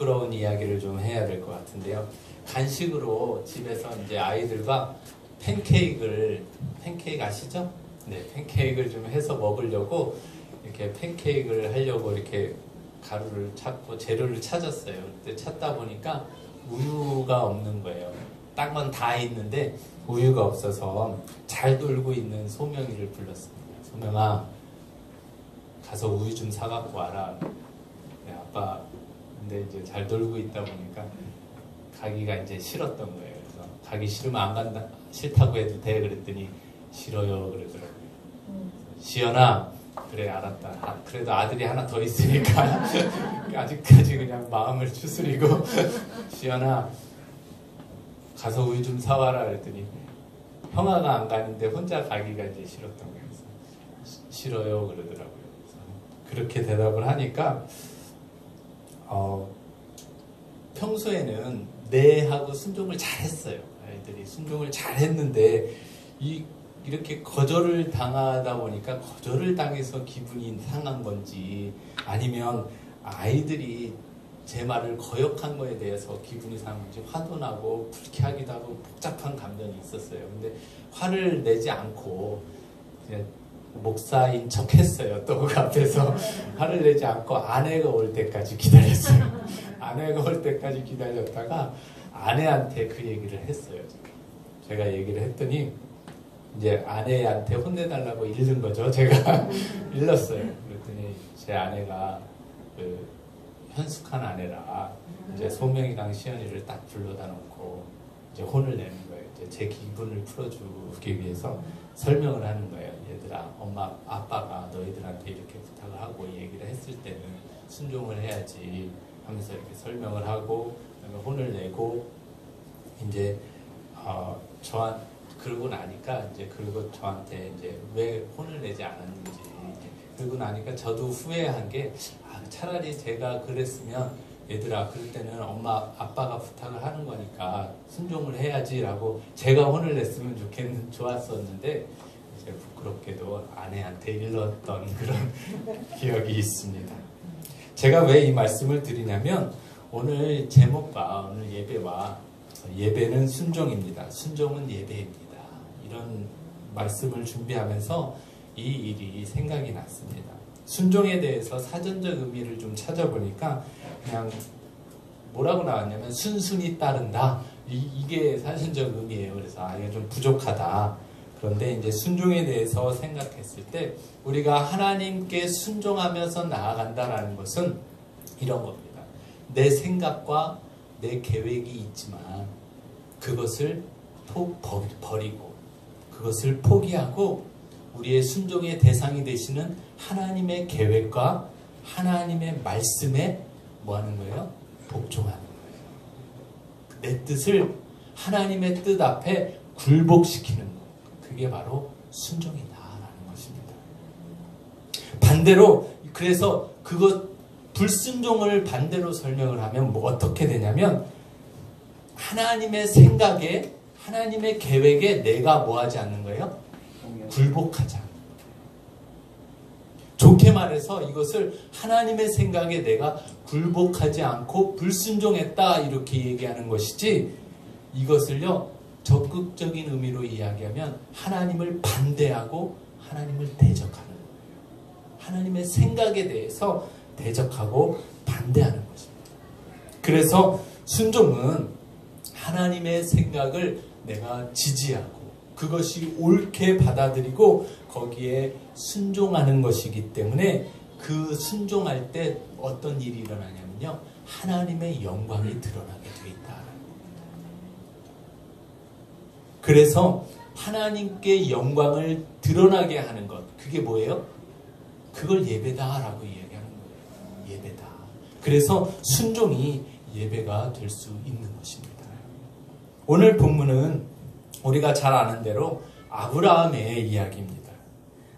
부끄러운 이야기를 좀 해야 될 것 같은데요. 간식으로 집에서 이제 아이들과 팬케이크 아시죠? 네, 팬케이크를 좀 해서 먹으려고 이렇게 팬케이크를 하려고 이렇게 가루를 찾고 재료를 찾았어요. 그때 찾다 보니까 우유가 없는 거예요. 딴 건 다 있는데 우유가 없어서 잘 놀고 있는 소명이를 불렀습니다. 소명아, 가서 우유 좀 사갖고 와라. 네, 아빠 근데 이제 잘 놀고 있다 보니까 가기가 이제 싫었던 거예요. 그래서 가기 싫으면 안 간다, 싫다고 해도 돼 그랬더니 싫어요 그러더라고요. 시연아, 그래 알았다. 그래도 아들이 하나 더 있으니까 아직까지 그냥 마음을 추스리고 시연아 가서 우유 좀 사와라 그랬더니 형아가 안 가는데 혼자 가기가 이제 싫었던 거예요. 그래서 싫어요 그러더라고요. 그래서 그렇게 대답을 하니까 평소에는 네 하고 순종을 잘했어요. 아이들이 순종을 잘했는데 이렇게 거절을 당하다 보니까 거절을 당해서 기분이 상한 건지 아니면 아이들이 제 말을 거역한 거에 대해서 기분이 상한 건지 화도 나고 불쾌하기도 하고 복잡한 감정이 있었어요. 근데 화를 내지 않고 그냥 목사인 척 했어요. 또 그 앞에서 화를 내지 않고 아내가 올 때까지 기다렸어요. 아내가 올 때까지 기다렸다가 아내한테 그 얘기를 했어요. 제가 얘기를 했더니 이제 아내한테 혼내달라고 잃는 거죠. 제가 일렀어요. 그랬더니 제 아내가 그 현숙한 아내라 이제 소명이랑 시연이를 딱 불러다 놓고 이제 혼을 내는 거예요. 이제 제 기분을 풀어주기 위해서 설명을 하는 거예요. 얘들아, 엄마, 아빠가 너희들한테 이렇게 부탁을 하고 얘기를 했을 때는 순종을 해야지 하면서 이렇게 설명을 하고 그다음에 혼을 내고 이제 그러고 나니까 이제 그리고 저한테 이제 왜 혼을 내지 않았는지 그러고 나니까 저도 후회한 게 차라리 제가 그랬으면 얘들아 그럴 때는 엄마 아빠가 부탁을 하는 거니까 순종을 해야지라고 제가 혼을 냈으면 좋았었는데 이제 부끄럽게도 아내한테 일렀던 그런 기억이 있습니다. 제가 왜 이 말씀을 드리냐면 오늘 제목과 오늘 예배와 예배는 순종입니다. 순종은 예배입니다. 이런 말씀을 준비하면서 이 일이 생각이 났습니다. 순종에 대해서 사전적 의미를 좀 찾아보니까 그냥 뭐라고 나왔냐면 순순히 따른다. 이게 사전적 의미예요. 그래서 이게 좀 부족하다. 그런데 이제 순종에 대해서 생각했을 때 우리가 하나님께 순종하면서 나아간다라는 것은 이런 겁니다. 내 생각과 내 계획이 있지만 그것을 버리고 그것을 포기하고 우리의 순종의 대상이 되시는 하나님의 계획과 하나님의 말씀에 뭐 하는 거예요? 복종하는 거예요. 내 뜻을 하나님의 뜻 앞에 굴복시키는 것. 그게 바로 순종이다라는 것입니다. 반대로 그래서 불순종을 반대로 설명을 하면 뭐 어떻게 되냐면 하나님의 생각에 하나님의 계획에 내가 뭐 하지 않는 거예요? 굴복하지 않는 거예요. 좋게 말해서 이것을 하나님의 생각에 내가 굴복하지 않고 불순종했다 이렇게 얘기하는 것이지 이것을요 적극적인 의미로 이야기하면 하나님을 반대하고 하나님을 대적하는 거예요. 하나님의 생각에 대해서 대적하고 반대하는 것입니다. 그래서 순종은 하나님의 생각을 내가 지지하고 그것이 옳게 받아들이고 거기에 순종하는 것이기 때문에 그 순종할 때 어떤 일이 일어나냐면요. 하나님의 영광이 드러나게 되어 있다는 겁니다. 그래서 하나님께 영광을 드러나게 하는 것. 그게 뭐예요? 그걸 예배다라고 이야기하는 거예요. 예배다. 그래서 순종이 예배가 될 수 있는 것입니다. 오늘 본문은 우리가 잘 아는 대로 아브라함의 이야기입니다.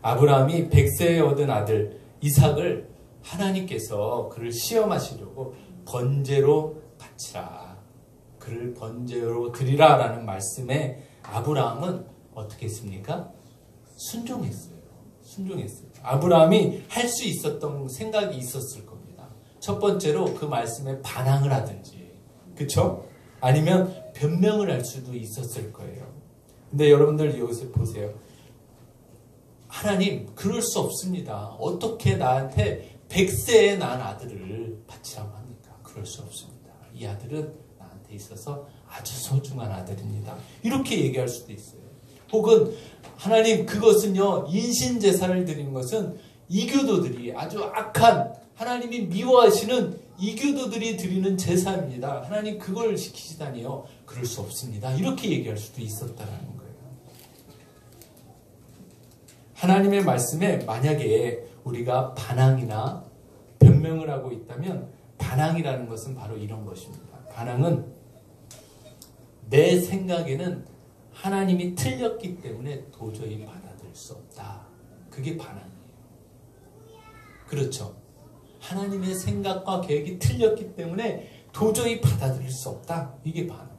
아브라함이 100세에 얻은 아들 이삭을 하나님께서 그를 시험하시려고 번제로 바치라. 그를 번제로 드리라 라는 말씀에 아브라함은 어떻게 했습니까? 순종했어요. 순종했어요. 아브라함이 할 수 있었던 생각이 있었을 겁니다. 첫 번째로 그 말씀에 반항을 하든지, 그쵸? 아니면 변명을 할 수도 있었을 거예요. 근데 여러분들 여기서 보세요. 하나님, 그럴 수 없습니다. 어떻게 나한테 100세에 난 아들을 바치라고 합니까? 그럴 수 없습니다. 이 아들은 나한테 있어서 아주 소중한 아들입니다. 이렇게 얘기할 수도 있어요. 혹은 하나님, 그것은요, 인신제사를 드리는 것은 이교도들이 아주 악한, 하나님이 미워하시는 이교도들이 드리는 제사입니다. 하나님, 그걸 시키시다니요. 그럴 수 없습니다. 이렇게 얘기할 수도 있었다라는 거예요. 하나님의 말씀에 만약에 우리가 반항이나 변명을 하고 있다면, 반항이라는 것은 바로 이런 것입니다. 반항은 내 생각에는 하나님이 틀렸기 때문에 도저히 받아들일 수 없다. 그게 반항이에요. 그렇죠. 하나님의 생각과 계획이 틀렸기 때문에 도저히 받아들일 수 없다. 이게 반항입니다.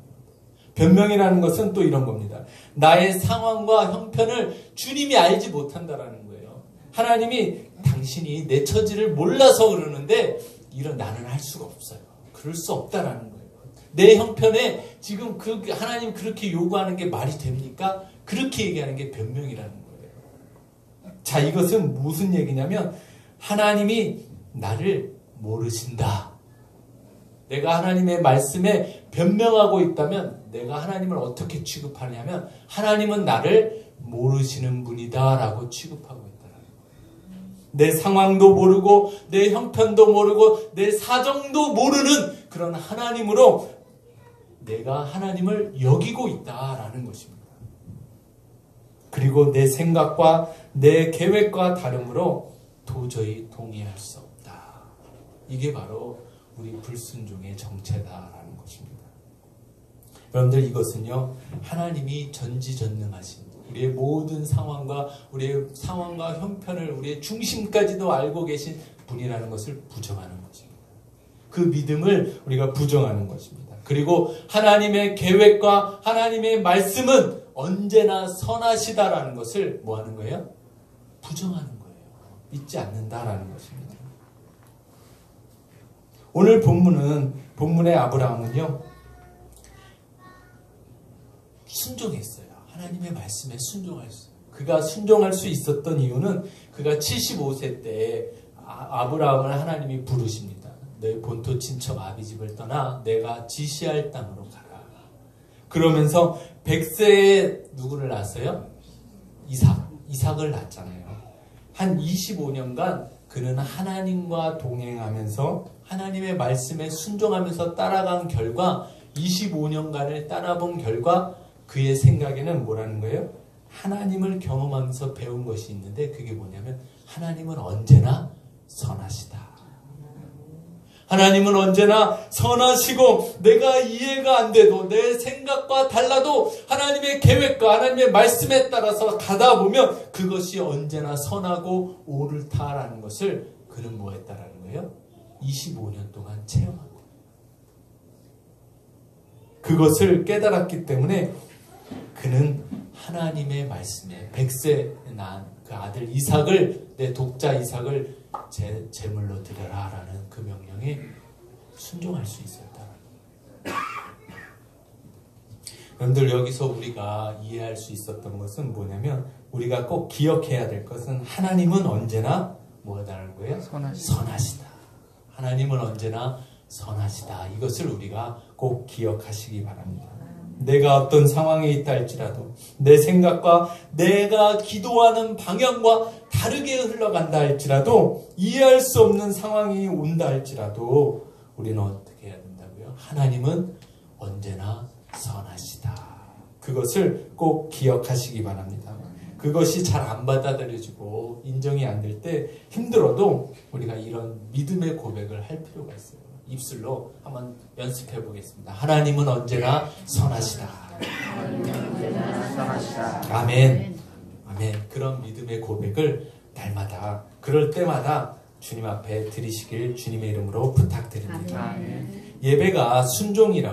변명이라는 것은 또 이런 겁니다. 나의 상황과 형편을 주님이 알지 못한다라는 거예요. 하나님이 당신이 내 처지를 몰라서 그러는데 이런 나는 할 수가 없어요. 그럴 수 없다라는 거예요. 내 형편에 지금 하나님 그렇게 요구하는 게 말이 됩니까? 그렇게 얘기하는 게 변명이라는 거예요. 자, 이것은 무슨 얘기냐면 하나님이 나를 모르신다. 내가 하나님의 말씀에 변명하고 있다면 내가 하나님을 어떻게 취급하냐면 하나님은 나를 모르시는 분이다 라고 취급하고 있다는 거예요. 내 상황도 모르고 내 형편도 모르고 내 사정도 모르는 그런 하나님으로 내가 하나님을 여기고 있다라는 것입니다. 그리고 내 생각과 내 계획과 다름으로 도저히 동의할 수 없다. 이게 바로 우리 불순종의 정체다라는 것입니다. 여러분들, 이것은요, 하나님이 전지전능하신 우리의 모든 상황과 우리의 상황과 형편을 우리의 중심까지도 알고 계신 분이라는 것을 부정하는 것입니다. 그 믿음을 우리가 부정하는 것입니다. 그리고 하나님의 계획과 하나님의 말씀은 언제나 선하시다라는 것을 뭐 하는 거예요? 부정하는 거예요. 믿지 않는다라는 것입니다. 오늘 본문의 아브라함은요, 순종했어요. 하나님의 말씀에 순종했어요. 그가 순종할 수 있었던 이유는 그가 75세 때 아브라함을 하나님이 부르십니다. 내 본토 친척 아비집을 떠나 내가 지시할 땅으로 가라. 그러면서 100세에 누구를 낳았어요? 이삭을 낳았잖아요. 한 25년간 그는 하나님과 동행하면서 하나님의 말씀에 순종하면서 따라간 결과 25년간을 따라본 결과 그의 생각에는 뭐라는 거예요? 하나님을 경험하면서 배운 것이 있는데 그게 뭐냐면 하나님은 언제나 선하시다. 하나님은 언제나 선하시고 내가 이해가 안 돼도 내 생각과 달라도 하나님의 계획과 하나님의 말씀에 따라서 가다 보면 그것이 언제나 선하고 옳다라는 것을 그는 뭐 했다라는 거예요? 25년 동안 체험하고 그것을 깨달았기 때문에 그는 하나님의 말씀에 100세에 낳은 그 아들 이삭을, 내 독자 이삭을 제물로 드려라 라는 그 명령에 순종할 수 있었다. 여러분들, 여기서 우리가 이해할 수 있었던 것은 뭐냐면 우리가 꼭 기억해야 될 것은 하나님은 언제나 뭐라는 거예요? 선하시다. 하나님은 언제나 선하시다. 이것을 우리가 꼭 기억하시기 바랍니다. 내가 어떤 상황에 있다 할지라도 내 생각과 내가 기도하는 방향과 다르게 흘러간다 할지라도 이해할 수 없는 상황이 온다 할지라도 우리는 어떻게 해야 된다고요? 하나님은 언제나 선하시다. 그것을 꼭 기억하시기 바랍니다. 그것이 잘 안 받아들여지고 인정이 안 될 때 힘들어도 우리가 이런 믿음의 고백을 할 필요가 있어요. 입술로 한번 연습해 보겠습니다. 하나님은 언제나 선하시다. 아멘. 아멘. 그런 믿음의 고백을 날마다 그럴 때마다 주님 앞에 드리시길 주님의 이름으로 부탁드립니다. 아멘. 예배가 순종이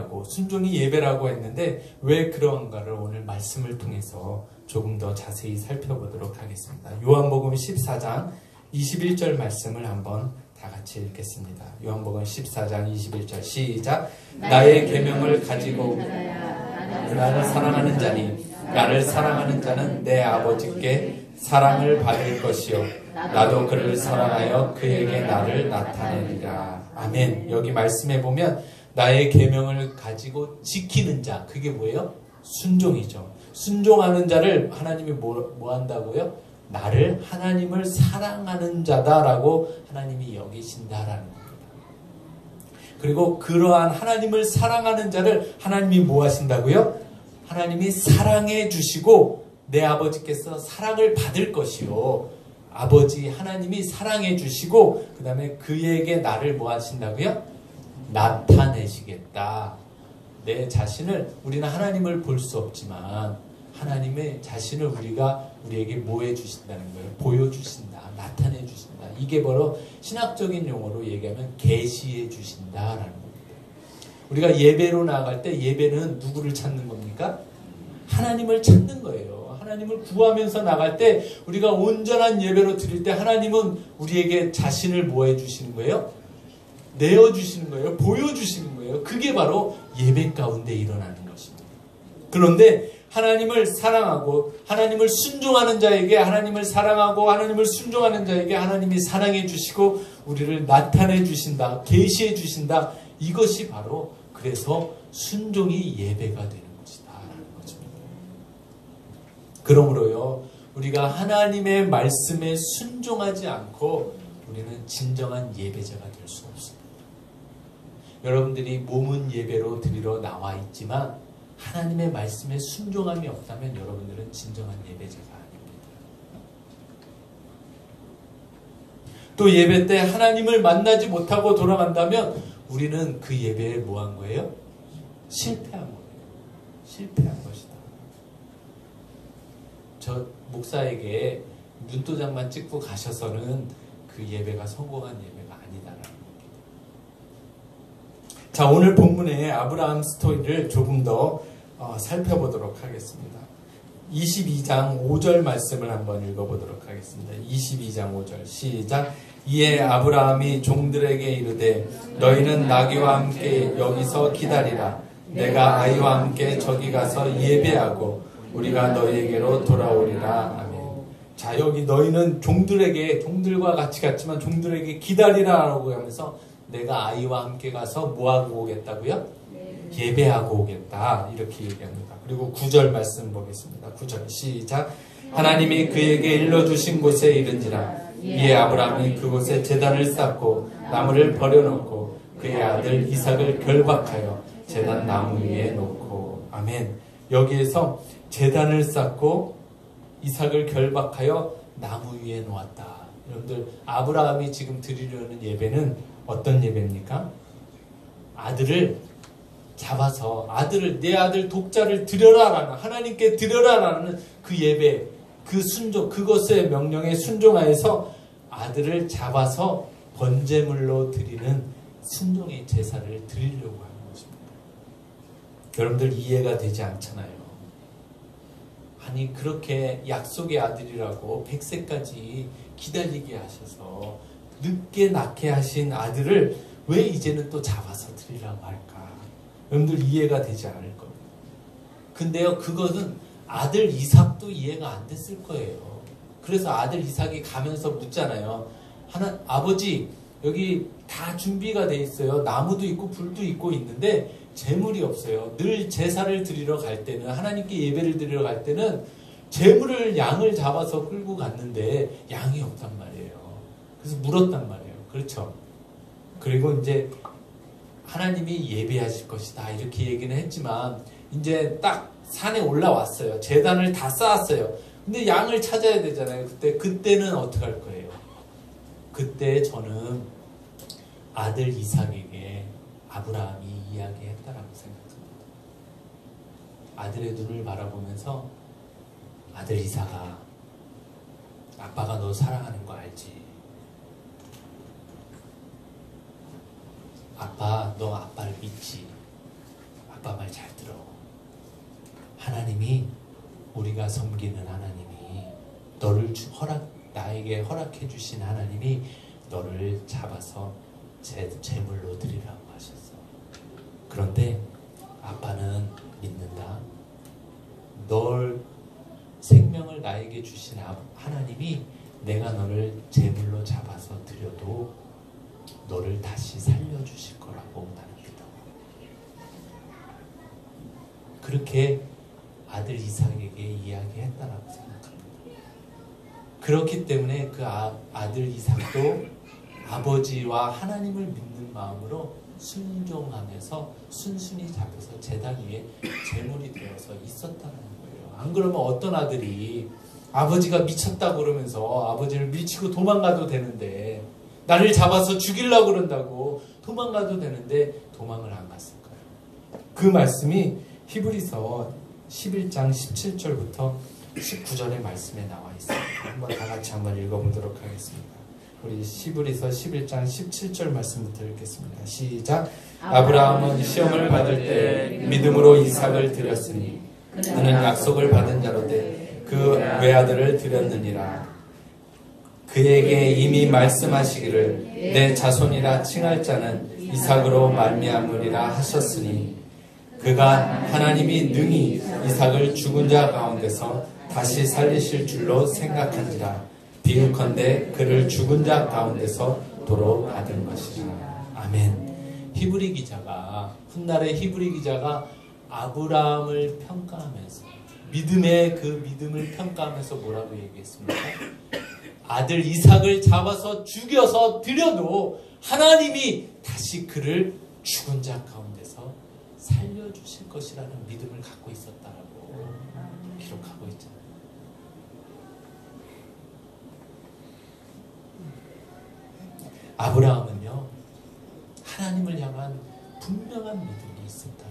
예배라고 했는데 왜 그러한가를 오늘 말씀을 통해서 조금 더 자세히 살펴보도록 하겠습니다. 요한복음 14장 21절 말씀을 한번 다 같이 읽겠습니다. 요한복음 14장 21절 시작. 나의 계명을 가지고 나를 사랑하는 자니 나를 사랑하는 자는 내 아버지께 사랑을 받을 것이요 나도 그를 사랑하여 그에게 나를 나타내리라. 아멘. 여기 말씀해 보면 나의 계명을 가지고 지키는 자, 그게 뭐예요? 순종이죠. 순종하는 자를 하나님이 뭐 한다고요? 나를 하나님을 사랑하는 자다라고 하나님이 여기신다라는 겁니다. 그리고 그러한 하나님을 사랑하는 자를 하나님이 뭐 하신다고요? 하나님이 사랑해 주시고 내 아버지께서 사랑을 받을 것이요. 아버지 하나님이 사랑해 주시고 그 다음에 그에게 나를 뭐 하신다고요? 나타내시겠다. 내 자신을, 우리는 하나님을 볼 수 없지만 하나님의 자신을 우리에게 뭐 해주신다는 거예요? 보여주신다. 나타내 주신다. 이게 바로 신학적인 용어로 얘기하면 계시해 주신다라는 겁니다. 우리가 예배로 나아갈 때 예배는 누구를 찾는 겁니까? 하나님을 찾는 거예요. 하나님을 구하면서 나갈 때 우리가 온전한 예배로 드릴 때 하나님은 우리에게 자신을 뭐 해주시는 거예요? 내어주시는 거예요. 보여주시는 거예요. 그게 바로 예배 가운데 일어나는 것입니다. 그런데 하나님을 사랑하고 하나님을 순종하는 자에게 하나님을 사랑하고 하나님을 순종하는 자에게 하나님이 사랑해 주시고 우리를 나타내 주신다. 계시해 주신다. 이것이 바로 그래서 순종이 예배가 되는 것이다 라는 것입니다. 그러므로요 우리가 하나님의 말씀에 순종하지 않고 우리는 진정한 예배자가 될 수 없습니다. 여러분들이 몸은 예배로 드리러 나와 있지만 하나님의 말씀에 순종함이 없다면 여러분들은 진정한 예배자가 아닙니다. 또 예배 때 하나님을 만나지 못하고 돌아간다면 우리는 그 예배에 뭐 한 거예요? 실패한 거예요. 실패한 것이다. 저 목사에게 눈도장만 찍고 가셔서는 그 예배가 성공한 예배가 아니다라는 겁니다. 자, 오늘 본문의 아브라함 스토리를 조금 더 살펴보도록 하겠습니다. 22장 5절 말씀을 한번 읽어보도록 하겠습니다. 22장 5절 시작. 이에 아브라함이 종들에게 이르되 너희는 나귀와 함께 여기서 기다리라. 내가 아이와 함께 저기 가서 예배하고 우리가 너희에게로 돌아오리라. 아멘. 자, 여기 너희는 종들과 같이 갔지만 종들에게 기다리라라고 하면서 내가 아이와 함께 가서 뭐하고 오겠다고요? 예배하고 오겠다. 이렇게 얘기합니다. 그리고 9절 말씀 보겠습니다. 9절 시작. 하나님이 그에게 일러주신 곳에 이른지라. 이에 아브라함이 그곳에 제단을 쌓고 나무를 버려놓고 그의 아들 이삭을 결박하여 제단 나무 위에 놓고. 아멘. 여기에서 제단을 쌓고 이삭을 결박하여 나무 위에 놓았다. 여러분들 아브라함이 지금 드리려는 예배는 어떤 예배입니까? 아들을 잡아서 내 아들 독자를 드려라라는, 하나님께 드려라라는 그 예배, 그 순종, 그것의 명령에 순종하여서 아들을 잡아서 번제물로 드리는 순종의 제사를 드리려고 하는 것입니다. 여러분들 이해가 되지 않잖아요. 아니 그렇게 약속의 아들이라고 100세까지 기다리게 하셔서 늦게 낳게 하신 아들을 왜 이제는 또 잡아서 드리라고 할까? 여러분들 이해가 되지 않을 겁니다. 근데요 그것은 아들 이삭도 이해가 안 됐을 거예요. 그래서 아들 이삭이 가면서 묻잖아요. 아버지 여기 다 준비가 돼 있어요. 나무도 있고 불도 있고 있는데 재물이 없어요. 늘 제사를 드리러 갈 때는, 하나님께 예배를 드리러 갈 때는 재물을 양을 잡아서 끌고 갔는데 양이 없단 말이에요. 그래서 물었단 말이에요. 그렇죠? 그리고 이제 하나님이 예배하실 것이다 이렇게 얘기는 했지만 이제 딱 산에 올라왔어요. 제단을 다 쌓았어요. 근데 양을 찾아야 되잖아요. 그때는 어떻게 할 거예요? 그때 저는 아들 이삭에게 아브라함이 이야기했다라고 생각합니다. 아들의 눈을 바라보면서 아들 이삭아, 아빠가 너 사랑하는 거 알지? 아빠, 너 아빠를 믿지? 아빠 말 잘 들어. 하나님이, 우리가 섬기는 하나님이, 나에게 허락해 주신 하나님이 너를 잡아서 제물로 드리라고 하셨어. 그런데 아빠는 믿는다. 널 생명을 나에게 주신 하나님이 내가 너를 제물로 잡아서 드려도 너를 다시 살려주실 거라고 나는 믿어. 그렇게 아들 이삭에게 이야기했다라고 생각합니다. 그렇기 때문에 그 아들 이삭도 아버지와 하나님을 믿는 마음으로 순종하면서 순순히 잡혀서 제단 위에 제물이 되어서 있었다는 거예요. 안 그러면 어떤 아들이 아버지가 미쳤다고 그러면서 아버지를 밀치고 도망가도 되는데, 나를 잡아서 죽이려고 그런다고 도망가도 되는데 도망을 안 갔을까요? 그 말씀이 히브리서 11장 17절부터 19절의 말씀에 나와 있습니다. 한번 다 같이 한번 읽어보도록 하겠습니다. 우리 히브리서 11장 17절 말씀부터 읽겠습니다. 시작. 아브라함은 시험을 받을 때 믿음으로 이삭을 드렸으니 그는 약속을 받은 자로되 그 외아들을 드렸느니라. 그에게 이미 말씀하시기를 내 자손이라 칭할 자는 이삭으로 말미암으리라 하셨으니 그가 하나님이 능히 이삭을 죽은 자 가운데서 다시 살리실 줄로 생각한지라. 비유컨대 그를 죽은 자 가운데서 도로 받은 것이라. 아멘. 히브리 기자가, 훗날의 히브리 기자가 아브라함을 평가하면서, 믿음의 그 믿음을 평가하면서 뭐라고 얘기했습니까? 아들 이삭을 잡아서 죽여서 드려도 하나님이 다시 그를 죽은 자 가운데서 살려주실 것이라는 믿음을 갖고 있었다라고 기록하고 있잖아요. 아브라함은요, 하나님을 향한 분명한 믿음이 있었다.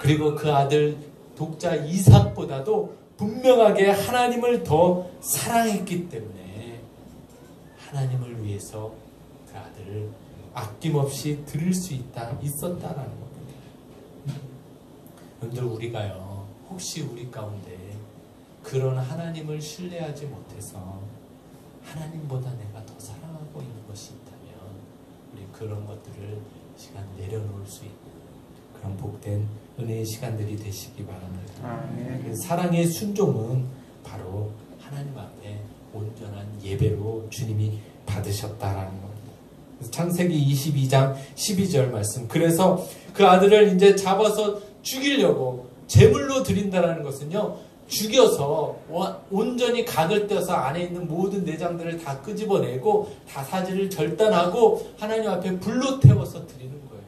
그리고 그 아들 독자 이삭보다도 분명하게 하나님을 더 사랑했기 때문에 하나님을 위해서 그 아들을 아낌없이 드릴 수 있었다라는 겁니다. 여러분들, 우리가요, 혹시 우리 가운데 그런 하나님을 신뢰하지 못해서 하나님보다 내가 더 사랑하고 있는 것이 있다면 우리 그런 것들을 시간 내려놓을 수 있는 그런 복된 은혜의 시간들이 되시기 바랍니다. 사랑의 순종은 바로 하나님 앞에 온전한 예배로 주님이 받으셨다라는 겁니다. 창세기 22장 12절 말씀. 그래서 그 아들을 이제 잡아서 죽이려고 제물로 드린다라는 것은요, 죽여서 온전히 각을 떼어서 안에 있는 모든 내장들을 다 끄집어내고 다 사지를 절단하고 하나님 앞에 불로 태워서 드리는 거예요.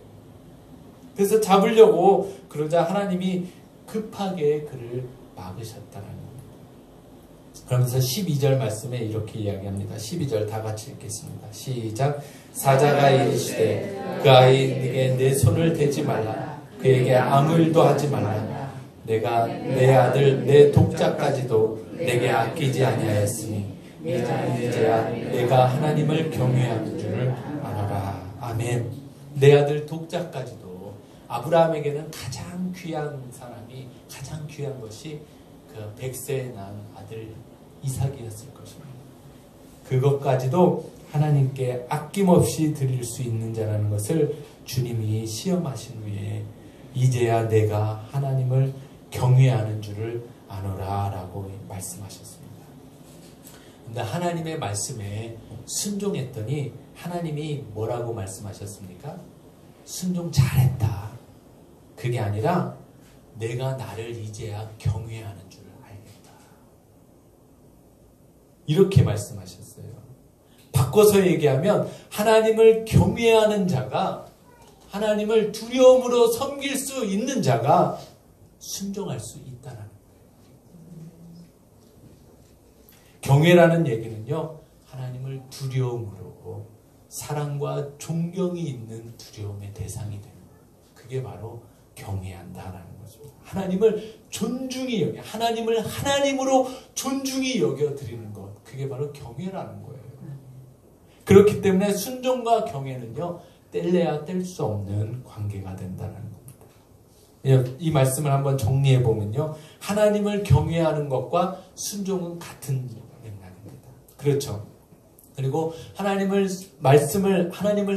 그래서 잡으려고 그러자 하나님이 급하게 그를 막으셨다라는 겁니다. 그러면서 12절 말씀에 이렇게 이야기합니다. 12절 다 같이 읽겠습니다. 시작. 사자가 이르시되 그 아이에게 내 손을 대지 말라. 그에게 아무 일도 하지 말라. 내가 내 아들 내 독자까지도 내게 아끼지 아니하였으니 이제야 내가 하나님을 경외하는 줄을 알아라. 아멘. 내 아들 독자까지도, 아브라함에게는 가장 귀한 사람이, 가장 귀한 것이 그 100세에 낳은 아들 이삭이었을 것입니다. 그것까지도 하나님께 아낌없이 드릴 수 있는 자라는 것을 주님이 시험하신 후에 이제야 내가 하나님을 경외하는 줄을 아노라 라고 말씀하셨습니다. 근데 하나님의 말씀에 순종했더니 하나님이 뭐라고 말씀하셨습니까? 순종 잘했다. 그게 아니라 내가 나를 이제야 경외하는 줄을 알겠다. 이렇게 말씀하셨어요. 바꿔서 얘기하면 하나님을 경외하는 자가, 하나님을 두려움으로 섬길 수 있는 자가 순종할 수 있다는 거예요. 경외라는 얘기는요, 하나님을 두려움으로 사랑과 존경이 있는 두려움의 대상이 되는 거예요. 그게 바로 경외한다라는 거죠. 하나님을 존중히 여겨, 하나님을 하나님으로 존중히 여겨 드리는 것, 그게 바로 경외라는 거예요. 그렇기 때문에 순종과 경외는요, 뗄래야 뗄 수 없는 관계가 된다는 겁니다. 이 말씀을 한번 정리해 보면요, 하나님을 경외하는 것과 순종은 같은 맥락입니다. 그렇죠. 그리고 하나님을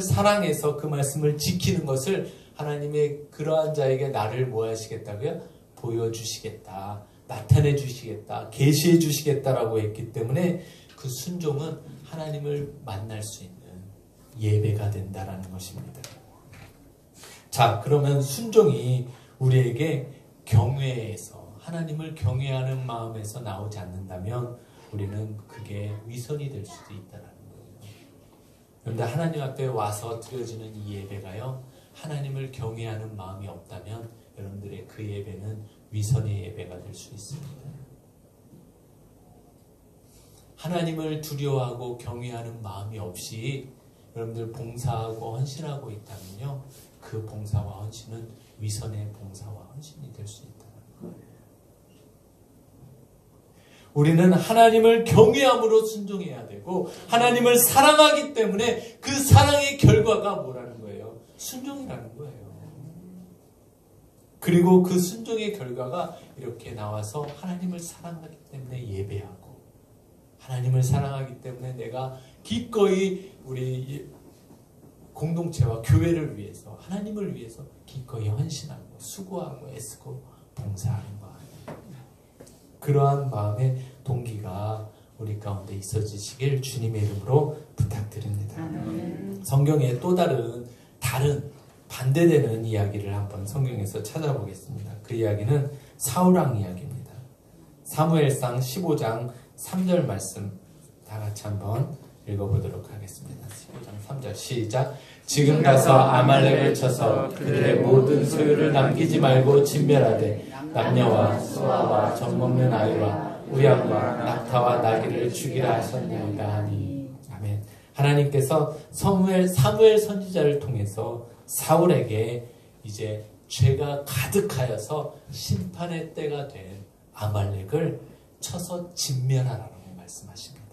사랑해서 그 말씀을 지키는 것을 하나님의 그러한 자에게 나를 뭐 하시겠다고요? 보여주시겠다. 나타내 주시겠다. 계시해 주시겠다라고 했기 때문에 그 순종은 하나님을 만날 수 있는 예배가 된다라는 것입니다. 자, 그러면 순종이 우리에게 경외에서, 하나님을 경외하는 마음에서 나오지 않는다면 우리는 그게 위선이 될 수도 있다는 거예요. 그런데 하나님 앞에 와서 드려지는 이 예배가요, 하나님을 경외하는 마음이 없다면 여러분들의 그 예배는 위선의 예배가 될 수 있습니다. 하나님을 두려워하고 경외하는 마음이 없이 여러분들 봉사하고 헌신하고 있다면요, 그 봉사와 헌신은 위선의 봉사와 헌신이 될 수 있다는 거예요. 우리는 하나님을 경외함으로 순종해야 되고 하나님을 사랑하기 때문에 그 사랑의 결과가 뭐라는 거예요? 순종이라는 거예요. 그리고 그 순종의 결과가 이렇게 나와서 하나님을 사랑하기 때문에 예배하고, 하나님을 사랑하기 때문에 내가 기꺼이 우리 공동체와 교회를 위해서, 하나님을 위해서 기꺼이 헌신하고 수고하고 애쓰고 봉사하는 마음, 그러한 마음의 동기가 우리 가운데 있어지시길 주님의 이름으로 부탁드립니다. 성경에 또 다른 반대되는 이야기를 한번 성경에서 찾아보겠습니다. 그 이야기는 사울왕 이야기입니다. 사무엘상 15장 3절 말씀 다 같이 한번 읽어보도록 하겠습니다. 15장 3절 시작. 지금 가서 아말렉을 쳐서 그들의 모든 소유를 남기지 말고 진멸하되 남녀와 소아와 젖먹는 아이와 우양과 낙타와 나귀를 죽이라 하셨나이다 하니. 아멘. 하나님께서 사무엘 선지자를 통해서 사울에게 이제 죄가 가득하여서 심판의 때가 된 아말렉을 쳐서 진멸하라고 말씀하십니다.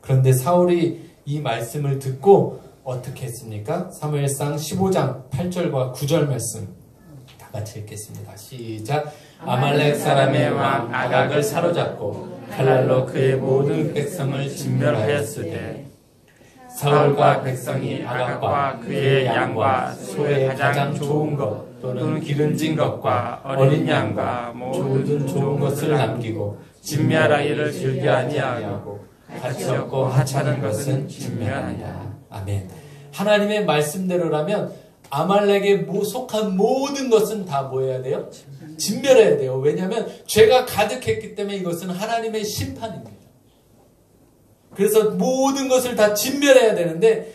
그런데 사울이 이 말씀을 듣고 어떻게 했습니까? 사무엘상 15장 8절과 9절 말씀 다 같이 읽겠습니다. 시작. 아말렉 사람의 왕 아각을 사로잡고 칼날로 그의 모든 백성을 진멸하였으되 사울과 백성이 아각과 그의 양과 소의 가장 좋은 것 또는 기름진 것과 어린 양과 모든 좋은 것을 남기고 진멸하기를 즐겨 아니하고 가치 없고 하찮은 것은 진멸하니라. 아멘. 하나님의 말씀대로라면 아말렉에 속한 모든 것은 다 뭐 해야 돼요? 진멸해야 돼요. 왜냐하면 죄가 가득했기 때문에 이것은 하나님의 심판입니다. 그래서 모든 것을 다 진멸해야 되는데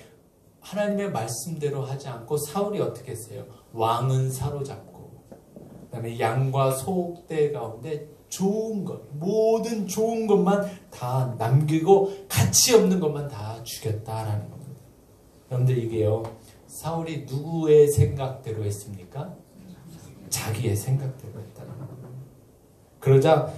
하나님의 말씀대로 하지 않고 사울이 어떻게 했어요? 왕은 사로잡고 그 다음에 양과 소떼 가운데 좋은 것, 모든 좋은 것만 다 남기고 가치 없는 것만 다 죽였다라는 겁니다. 여러분들 이게요, 사울이 누구의 생각대로 했습니까? 자기의 생각대로 했다는 겁니다. 그러자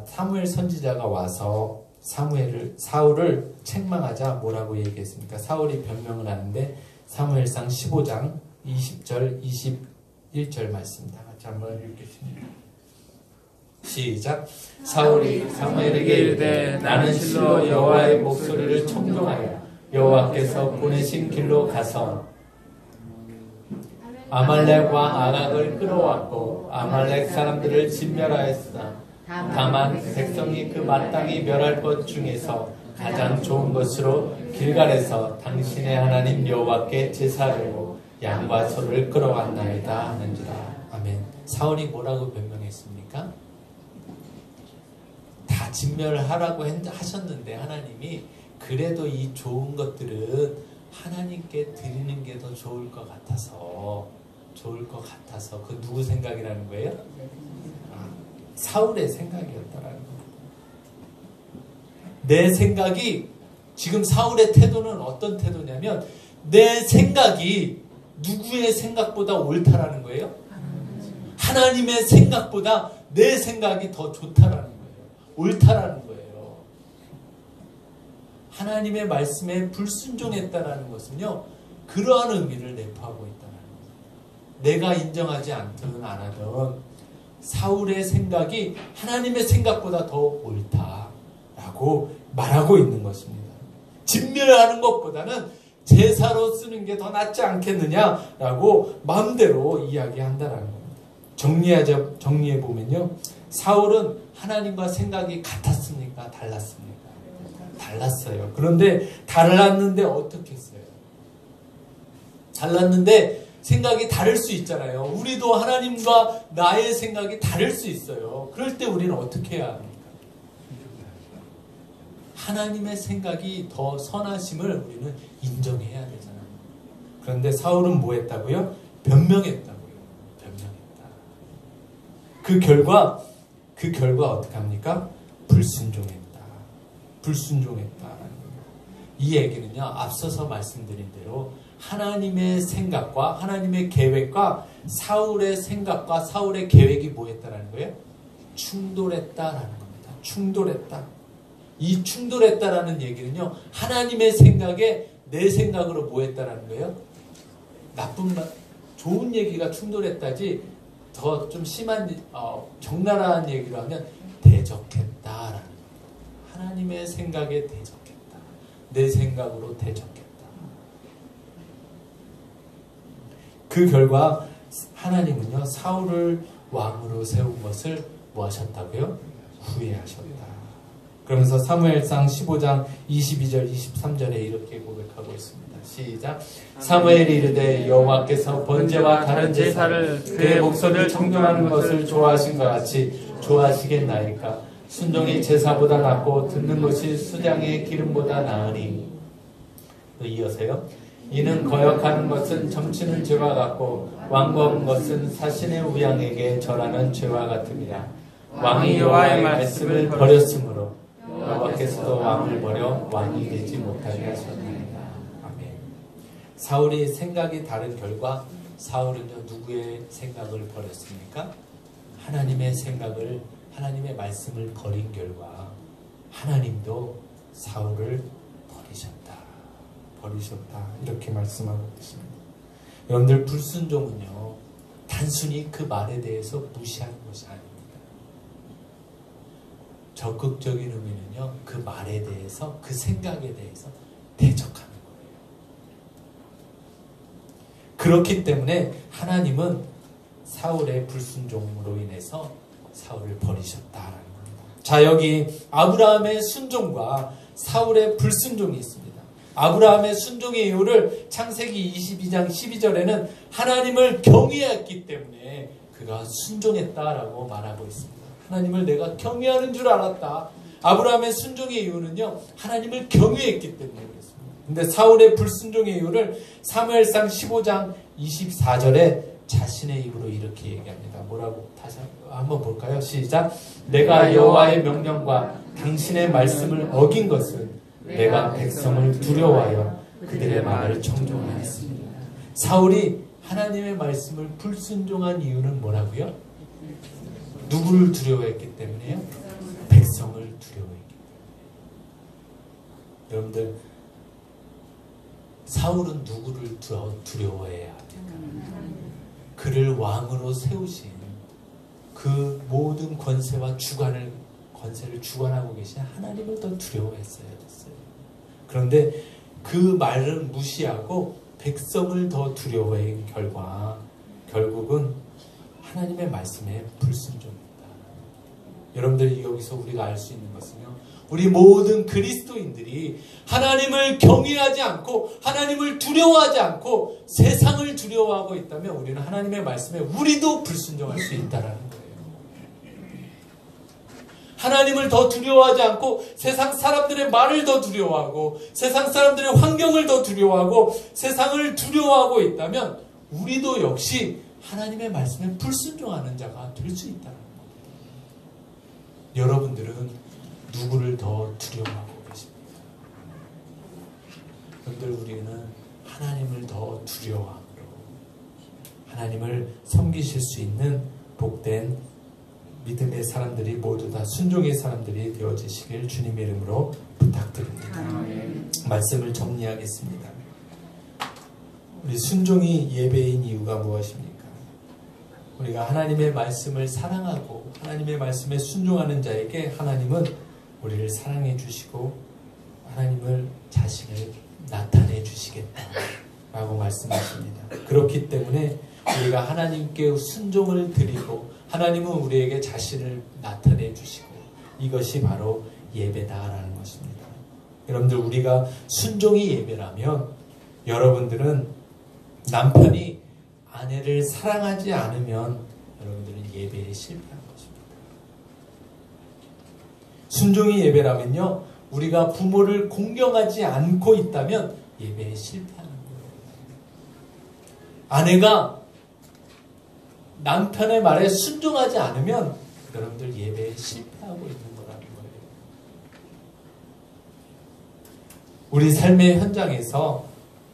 사무엘 선지자가 와서 사울을 책망하자 뭐라고 얘기했습니까? 사울이 변명을 하는데 사무엘상 15장 20절 21절 말씀 다 같이 한번 읽겠습니다. 시작. 사울이 사무엘에게 이르되 나는 실로 여호와의 목소리를 청종하여 여호와께서 보내신 길로 가서 아말렉 왕 아각을 끌어왔고 아말렉 사람들을 진멸하였으나 다만 백성이 그 마땅히 멸할 것 중에서 가장 좋은 것으로 길갈에서 당신의 하나님 여호와께 제사하려고 양과 소를 끌어왔나이다 하는지라. 아멘. 사울이 뭐라고 변명했습니까? 다 진멸하라고 하셨는데 하나님이 그래도 이 좋은 것들은 하나님께 드리는 게 더 좋을 것 같아서 그 누구 생각이라는 거예요? 사울의 생각이었다라는 겁니다. 내 생각이, 지금 사울의 태도는 어떤 태도냐면 내 생각이 누구의 생각보다 옳다라는 거예요? 하나님의 생각보다 내 생각이 더 좋다라는 거예요. 옳다라는 거예요. 하나님의 말씀에 불순종했다라는 것은요, 그러한 의미를 내포하고 있다는 거예요. 내가 인정하지 않든 안 하든 사울의 생각이 하나님의 생각보다 더 옳다라고 라고 말하고 있는 것입니다. 진멸하는 것보다는 제사로 쓰는 게 더 낫지 않겠느냐라고 마음대로 이야기한다라는 겁니다. 정리해보면요. 사울은 하나님과 생각이 같았습니까? 달랐습니까? 달랐어요. 그런데 달랐는데 어떻게 했어요? 달랐는데 생각이 다를 수 있잖아요. 우리도 하나님과 나의 생각이 다를 수 있어요. 그럴 때 우리는 어떻게 해야 합니까? 하나님의 생각이 더 선하심을 우리는 인정해야 되잖아요. 그런데 사울은 뭐 했다고요? 변명했다고요. 변명했다. 그 결과 어떻게 합니까? 불순종했다. 불순종했다. 이 얘기는요, 앞서서 말씀드린 대로 하나님의 생각과 하나님의 계획과 사울의 생각과 사울의 계획이 뭐 했다라는 거예요? 충돌했다라는 겁니다. 충돌했다. 이 충돌했다라는 얘기는요, 하나님의 생각에 내 생각으로 뭐 했다라는 거예요? 좋은 얘기가 충돌했다지 더 좀 심한 적나라한 얘기로 하면 대적했다라는 거예요. 하나님의 생각에 대적했다. 내 생각으로 대적했다. 그 결과 하나님은요, 사울을 왕으로 세운 것을 뭐 하셨다고요? 후회하셨다. 그러면서 사무엘상 15장 22절 23절에 이렇게 고백하고 있습니다. 시작. 사무엘이 이르되 여호와께서 번제와 다른 제사를 그의 목소리를 청종하는 것을 좋아하신 것 같이 좋아하시겠나이까. 순종이 제사보다 낫고 듣는 것이 수장의 기름보다 나으니. 또 이어서요. 이는 거역하는 것은 정치는 죄와 같고 완고한 것은 사신의 우양에게 절하는 죄와 같음이라. 왕이 여호와의 말씀을 버렸으므로 여호와께서도 왕을 버려 왕이 되지 못하게 하셨나이다. 아멘. 사울이 생각이 다른 결과 사울은요, 누구의 생각을 버렸습니까? 하나님의 생각을, 하나님의 말씀을 버린 결과 하나님도 사울을 버리셨다. 이렇게 말씀하고 있습니다. 여러분들, 불순종은요, 단순히 그 말에 대해서 무시하는 것이 아닙니다. 적극적인 의미는요, 그 말에 대해서, 그 생각에 대해서 대적하는 거예요. 그렇기 때문에 하나님은 사울의 불순종으로 인해서 사울을 버리셨다라는 겁니다. 자, 여기 아브라함의 순종과 사울의 불순종이 있습니다. 아브라함의 순종의 이유를 창세기 22장 12절에는 하나님을 경외했기 때문에 그가 순종했다라고 말하고 있습니다. 하나님을 내가 경외하는 줄 알았다. 아브라함의 순종의 이유는요, 하나님을 경외했기 때문에 그렇습니다. 근데 사울의 불순종의 이유를 사무엘상 15장 24절에 자신의 입으로 이렇게 얘기합니다. 뭐라고? 다시 한번 볼까요? 시작. 내가 여호와의 명령과 당신의 말씀을 어긴 것은 내가 백성을 두려워하여 그들의 말을 청종하였습니다. 사울이 하나님의 말씀을 불순종한 이유는 뭐라고요? 누구를 두려워했기 때문에요? 백성을 두려워했기 때문에. 여러분들, 사울은 누구를 두려워해야 합니까? 그를 왕으로 세우신 그 모든 권세와 권세를 주관하고 계신 하나님을 더 두려워했어야 됐어요. 그런데 그 말을 무시하고 백성을 더 두려워한 결과 결국은 하나님의 말씀에 불순종했다. 여러분들이 여기서 우리가 알 수 있는 것은요, 우리 모든 그리스도인들이 하나님을 경외하지 않고 하나님을 두려워하지 않고 세상을 두려워하고 있다면 우리는 하나님의 말씀에 우리도 불순종할 수 있다는 거예요. 하나님을 더 두려워하지 않고 세상 사람들의 말을 더 두려워하고 세상 사람들의 환경을 더 두려워하고 세상을 두려워하고 있다면 우리도 역시 하나님의 말씀에 불순종하는 자가 될 수 있다는 겁니다. 여러분들은 누구를 더 두려워하고 계십니까? 여러분들, 우리는 하나님을 더 두려워함으로 하나님을 섬기실 수 있는 복된 믿음의 사람들이 모두 다 순종의 사람들이 되어지시길 주님의 이름으로 부탁드립니다. 말씀을 정리하겠습니다. 우리 순종이 예배인 이유가 무엇입니까? 우리가 하나님의 말씀을 사랑하고 하나님의 말씀에 순종하는 자에게 하나님은 우리를 사랑해 주시고 하나님을 자신을 나타내 주시겠다라고 말씀하십니다. 그렇기 때문에 우리가 하나님께 순종을 드리고 하나님은 우리에게 자신을 나타내 주시고 이것이 바로 예배다라는 것입니다. 여러분들 우리가 순종이 예배라면 여러분들은 남편이 아내를 사랑하지 않으면 여러분들은 예배에 실패한 것입니다. 순종이 예배라면요, 우리가 부모를 공경하지 않고 있다면 예배에 실패하는 거예요. 아내가 남편의 말에 순종하지 않으면 여러분들 예배에 실패하고 있는 거라는 거예요. 우리 삶의 현장에서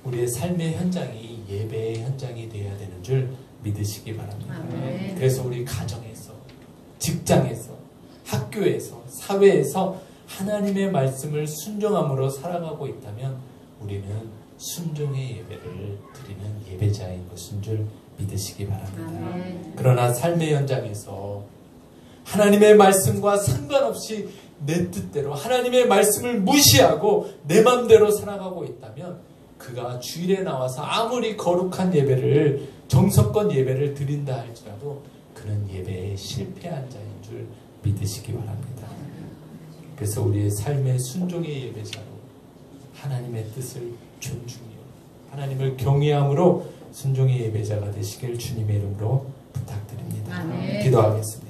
우리의 삶의 현장이 예배의 현장이 되어야 되는 줄 믿으시기 바랍니다. 아멘. 그래서 우리 가정에서, 직장에서, 학교에서, 사회에서 하나님의 말씀을 순종함으로 살아가고 있다면 우리는 순종의 예배를 드리는 예배자인 것인 줄 믿으시기 바랍니다. 아멘. 그러나 삶의 현장에서 하나님의 말씀과 상관없이 내 뜻대로 하나님의 말씀을 무시하고 내 맘대로 살아가고 있다면 그가 주일에 나와서 아무리 거룩한 예배를, 정성껏 예배를 드린다 할지라도 그는 예배에 실패한 자인 줄 믿으시기 바랍니다. 그래서 우리의 삶의 순종의 예배자로 하나님의 뜻을 존중하여 하나님을 경외함으로 순종의 예배자가 되시길 주님의 이름으로 부탁드립니다. 아멘. 기도하겠습니다.